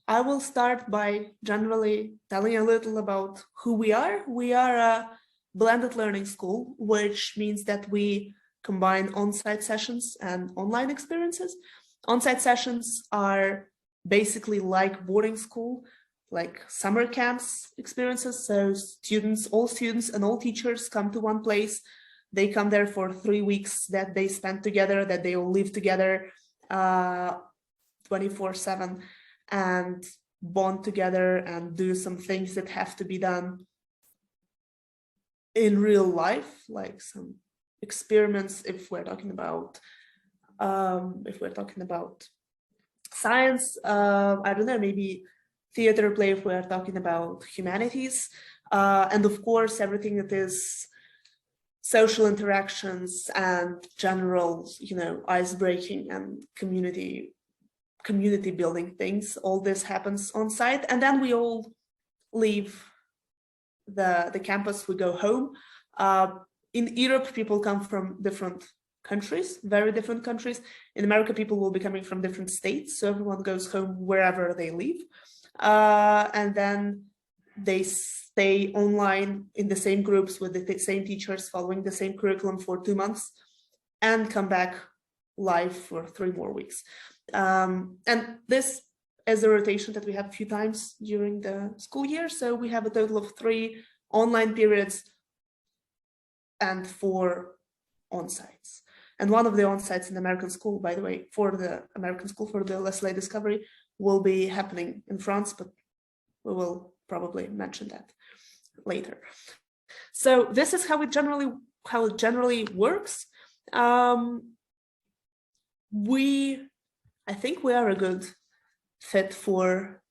I will start by generally telling a little about who we are. We are a blended learning school, which means that we combine on-site sessions and online experiences. On-site sessions are basically like boarding school, like summer camps experiences. So all students and all teachers come to one place. They come there for 3 weeks that they spend together, that they all live together 24/7 and bond together and do some things that have to be done in real life, like some experiments if we're talking about science, I don't know, maybe theater play if we're talking about humanities, and of course everything that is social interactions and general, ice breaking and community building things. All this happens on site, and then we all leave the campus, we go home. In Europe, people come from different countries, very different countries. In America, people will be coming from different states, so everyone goes home wherever they live. And then they stay online in the same groups with the same teachers, following the same curriculum for 2 months, and come back live for 3 more weeks. And this is a rotation that we have a few times during the school year. So we have a total of 3 online periods and 4 on-sites. And one of the on-sites in the American school, by the way, for the American school, for the Sallay Discovery, will be happening in France, but we will probably mention that later. So this is how it generally works. I think we are a good fit for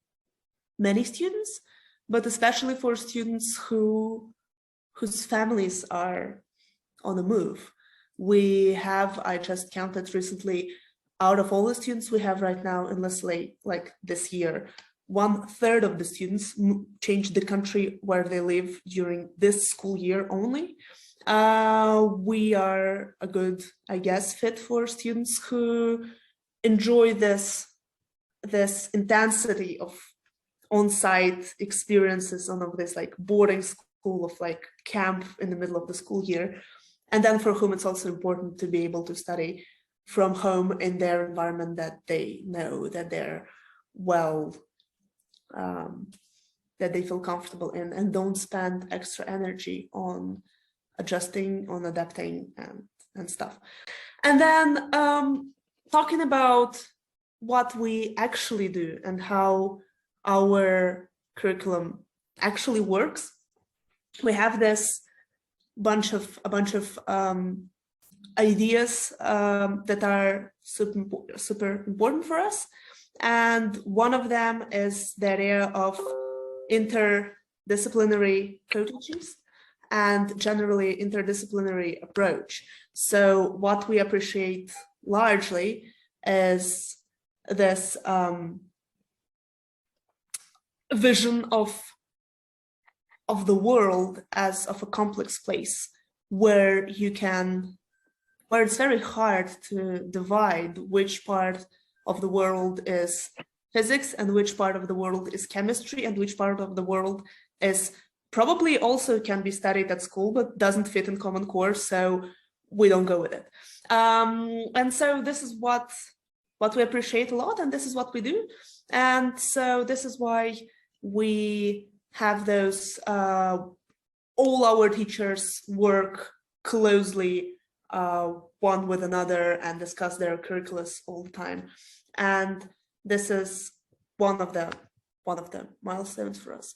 many students, but especially for students whose families are on the move. We have, I just counted recently, out of all the students we have right now in Sallay, like this year, 1/3 of the students changed the country where they live during this school year only. We are a good, I guess, fit for students who enjoy this intensity of on-site experiences on this like boarding school of like camp in the middle of the school year, and then for whom it's also important to be able to study from home in their environment that they know, that they're that they feel comfortable in, and don't spend extra energy on adjusting, on adapting and stuff. And then talking about what we actually do and how our curriculum actually works, we have this a bunch of ideas that are super important for us, and one of them is the area of interdisciplinary co-teachings and generally interdisciplinary approach. So what we appreciate largely is this vision of the world as of a complex place where it's very hard to divide which part of the world is physics and which part of the world is chemistry and which part of the world is probably also can be studied at school but doesn't fit in common core, so we don't go with it. And so this is what we appreciate a lot, and this is what we do. And so this is why we have those, all our teachers work closely one with another and discuss their curricula all the time. And this is one of the milestones for us.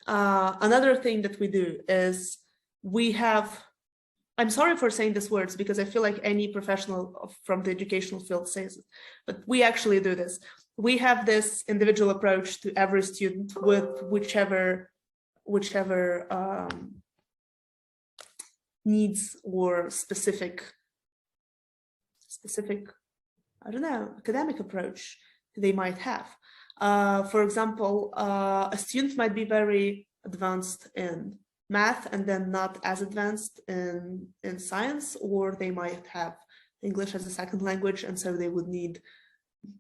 Another thing that we do is we have, I'm sorry for saying these words because I feel like any professional from the educational field says it, but we actually do this. We have this individual approach to every student with whichever needs or specific, I don't know, academic approach they might have. For example, a student might be very advanced in math and then not as advanced in science, or they might have English as a second language, and so they would need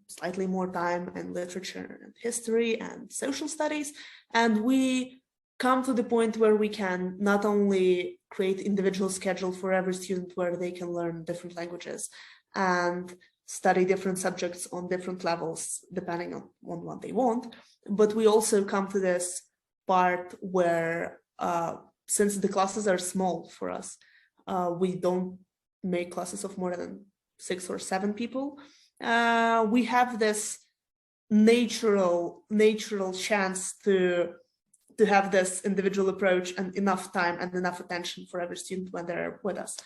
slightly more time in literature and history and social studies. And we come to the point where we can not only create individual schedule for every student where they can learn different languages and study different subjects on different levels depending on what they want, but we also come to this part where since the classes are small for us, we don't make classes of more than 6 or 7 people. We have this natural chance to have this individual approach and enough time and enough attention for every student when they're with us.